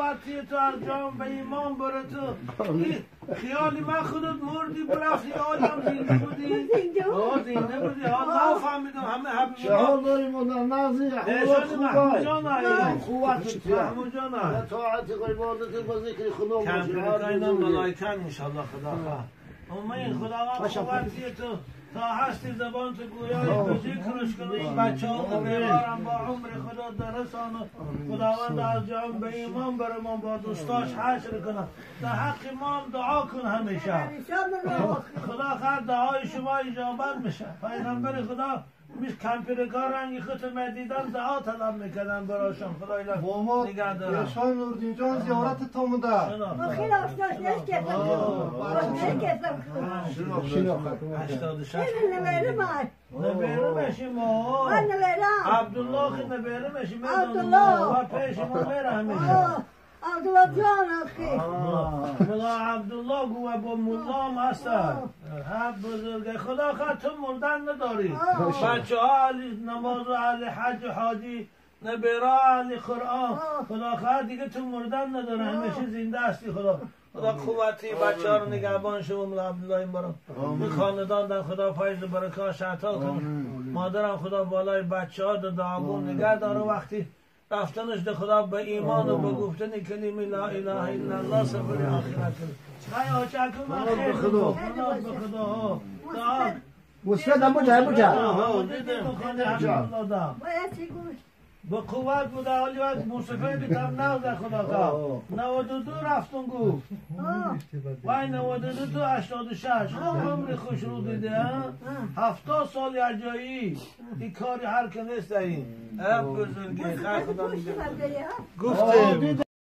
قوتی تو از جام به ایمان بره تو خیالی من خودت مردی برفتی آیم زنده بودی زنده بودی حالا فهمیدم همه حبیب شهر داریم و نازی نشانی محمود جان آئی قوت محمود جان آئی طاعت عبادت و ذکر خدا کم پیرکاینا ملائکن انشالله خدا خواه این خداوند قوتی تو تا هستی زبان تو گویایی به ذکرش کنه این بچه ها و بیارم با عمر خدا درسان خداوند از جام به ایمان برمان با دوستاش حشر کنه در حق ما هم دعا کن همیشه خدا خیر دعای شما اجابت میشه پیغمبر خدا میش کمپیرگاه رنگی ختم دیدن دعا طلب میکردن براشون خدا اینا نگه دارم شان نوردین جان زیارت تا مونده ما خیلی آشناش نشکفتم شناخت 86 نمیره من نبیره میشیم ما من نمیرم عبدالله که نبیره میشیم عبدالله. و پیش ما میره همیشه عبدالله جان اخی ملا عبدالله گوه با ملام هستن حب بزرگه خدا خواهد تو مردن نداری بچه ها علی نماز و علی حج و حاجی نبیرا علی قرآن خدا خواهد دیگه تو مردن نداره همیشه زنده هستی خدا قوتی بچه ها رو نگهبان شما ملا عبدالله این برام این خاندان در خدا فیض و برکاش عطا کنه مادرم خدا بالای بچه ها دعاگون نگه داره وقتی رفتنش ده خدا به ایمان و به گفتن کلمه لا اله الا الله سفر آخرت خیلی آچکم من خیلی خدا به خدا مسفد هم بجا باید چی گوش به قوت بوده حالی وقت موسیقی بیتم نوزه خدا که 92 رفتون گفت وای 92 تو 86 عمر خوش رو دیده 70 سال اجایی این کاری هر که نیست این بزرگی خیر خدا گوش میگه بده گفتیم